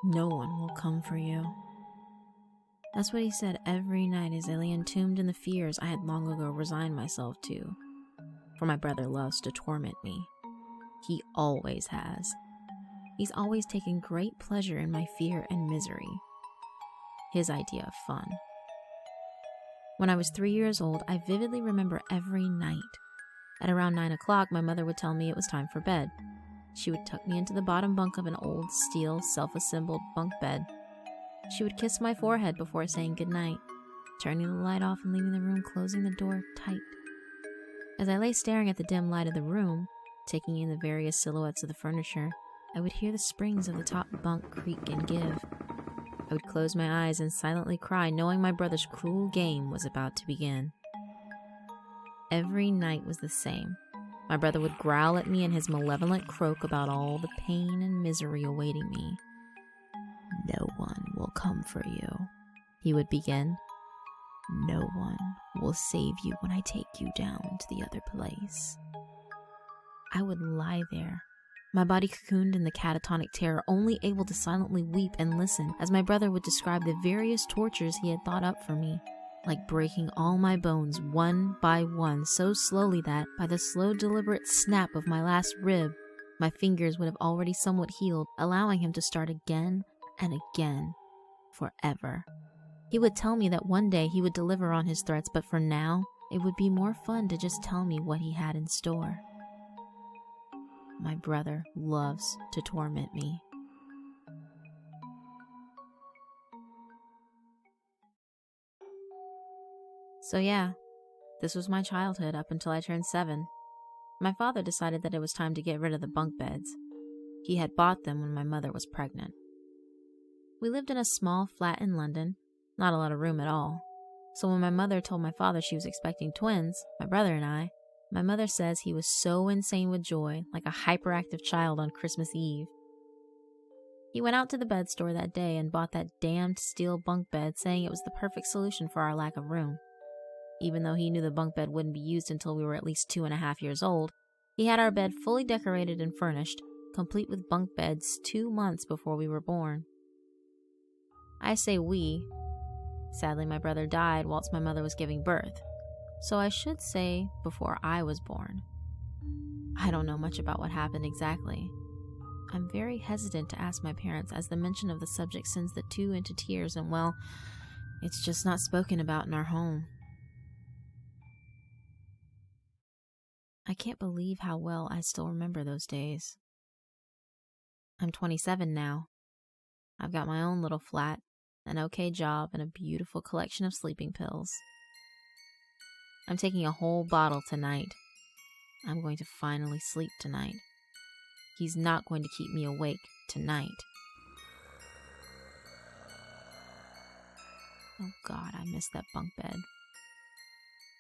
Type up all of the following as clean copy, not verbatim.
No one will come for you. That's what he said every night as I lay entombed in the fears I had long ago resigned myself to. For my brother loves to torment me. He always has. He's always taken great pleasure in my fear and misery. His idea of fun. When I was 3 years old, I vividly remember every night. At around 9 o'clock, my mother would tell me it was time for bed. She would tuck me into the bottom bunk of an old steel, self-assembled bunk bed. She would kiss my forehead before saying goodnight, turning the light off and leaving the room, closing the door tight. As I lay staring at the dim light of the room, taking in the various silhouettes of the furniture, I would hear the springs of the top bunk creak and give. I would close my eyes and silently cry, knowing my brother's cruel game was about to begin. Every night was the same. My brother would growl at me in his malevolent croak about all the pain and misery awaiting me. "No one will come for you," he would begin. "No one will save you when I take you down to the other place." I would lie there, my body cocooned in the catatonic terror, only able to silently weep and listen as my brother would describe the various tortures he had thought up for me, like breaking all my bones one by one so slowly that, by the slow deliberate snap of my last rib, my fingers would have already somewhat healed, allowing him to start again and again, forever. He would tell me that one day he would deliver on his threats, but for now, it would be more fun to just tell me what he had in store. My brother loves to torment me. So yeah, this was my childhood up until I turned 7. My father decided that it was time to get rid of the bunk beds. He had bought them when my mother was pregnant. We lived in a small flat in London, not a lot of room at all. So when my mother told my father she was expecting twins, my brother and I, my mother says he was so insane with joy, like a hyperactive child on Christmas Eve. He went out to the bed store that day and bought that damned steel bunk bed, saying it was the perfect solution for our lack of room. Even though he knew the bunk bed wouldn't be used until we were at least 2.5 years old, he had our bed fully decorated and furnished, complete with bunk beds 2 months before we were born. I say we. Sadly, my brother died whilst my mother was giving birth, so I should say before I was born. I don't know much about what happened exactly. I'm very hesitant to ask my parents, as the mention of the subject sends the two into tears, and well, it's just not spoken about in our home. I can't believe how well I still remember those days. I'm 27 now. I've got my own little flat, an okay job, and a beautiful collection of sleeping pills. I'm taking a whole bottle tonight. I'm going to finally sleep tonight. He's not going to keep me awake tonight. Oh God, I miss that bunk bed.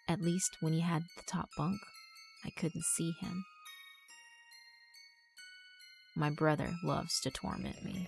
At least when he had the top bunk, I couldn't see him. My brother loves to torment me.